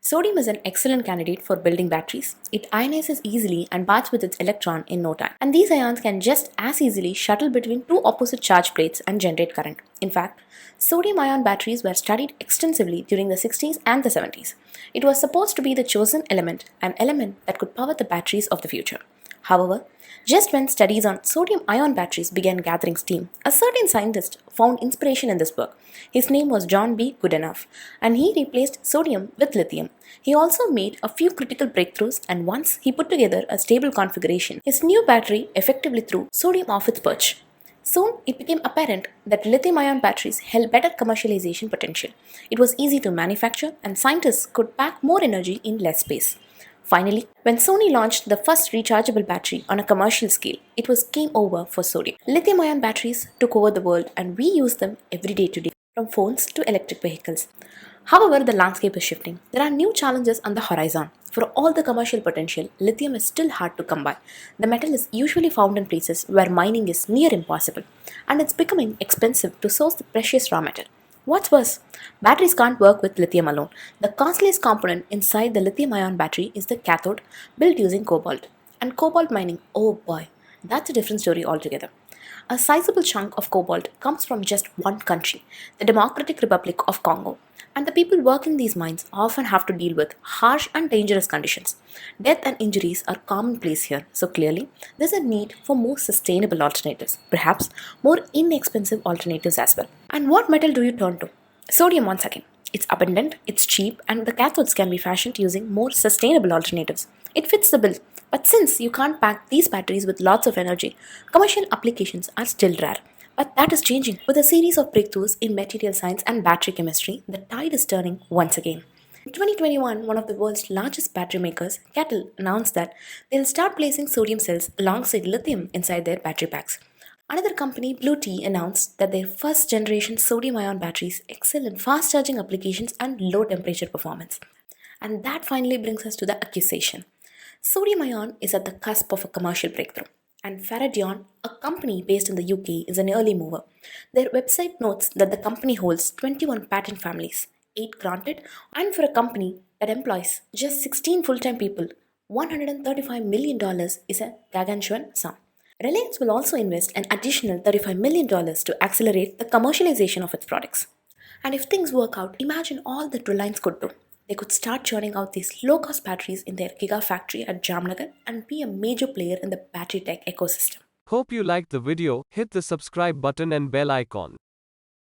Sodium is an excellent candidate for building batteries. It ionizes easily and parts with its electron in no time. And these ions can just as easily shuttle between two opposite charge plates and generate current. In fact, sodium ion batteries were studied extensively during the 60s and the 70s. It was supposed to be the chosen element, an element that could power the batteries of the future. However, just when studies on sodium ion batteries began gathering steam, a certain scientist found inspiration in this work. His name was John B. Goodenough, and he replaced sodium with lithium. He also made a few critical breakthroughs, and once he put together a stable configuration, his new battery effectively threw sodium off its perch. Soon, it became apparent that lithium ion batteries held better commercialization potential. It was easy to manufacture, and scientists could pack more energy in less space. Finally, when Sony launched the first rechargeable battery on a commercial scale, it was game over for sodium. Lithium ion batteries took over the world, and we use them every day today, from phones to electric vehicles. However, the landscape is shifting. There are new challenges on the horizon. For all the commercial potential, lithium is still hard to come by. The metal is usually found in places where mining is near impossible, and it's becoming expensive to source the precious raw metal. What's worse, batteries can't work with lithium alone. The costliest component inside the lithium ion battery is the cathode, built using cobalt. And cobalt mining, oh boy, that's a different story altogether. A sizable chunk of cobalt comes from just one country, the Democratic Republic of Congo, and the people working these mines often have to deal with harsh and dangerous conditions. Death and injuries are commonplace here, so clearly there's a need for more sustainable alternatives, perhaps more inexpensive alternatives as well. And what metal do you turn to? Sodium once again. It's abundant, it's cheap, and the cathodes can be fashioned using more sustainable alternatives. It fits the bill. But since you can't pack these batteries with lots of energy, commercial applications are still rare. But that is changing. With a series of breakthroughs in material science and battery chemistry, the tide is turning once again. In 2021, one of the world's largest battery makers, Cattle, announced that they'll start placing sodium cells alongside lithium inside their battery packs. Another company, Blue Tea, announced that their first generation sodium ion batteries excel in fast charging applications and low temperature performance. And that finally brings us to the accusation. Sodium ion is at the cusp of a commercial breakthrough, and Faradion, a company based in the UK, is an early mover. Their website notes that the company holds 21 patent families, 8 granted, and for a company that employs just 16 full-time people, $135 million is a gargantuan sum. Reliance will also invest an additional $35 million to accelerate the commercialization of its products. And if things work out, imagine all that Reliance could do. They could start churning out these low-cost batteries in their giga factory at Jamnagar and be a major player in the battery tech ecosystem. Hope you liked the video. Hit the subscribe button and bell icon.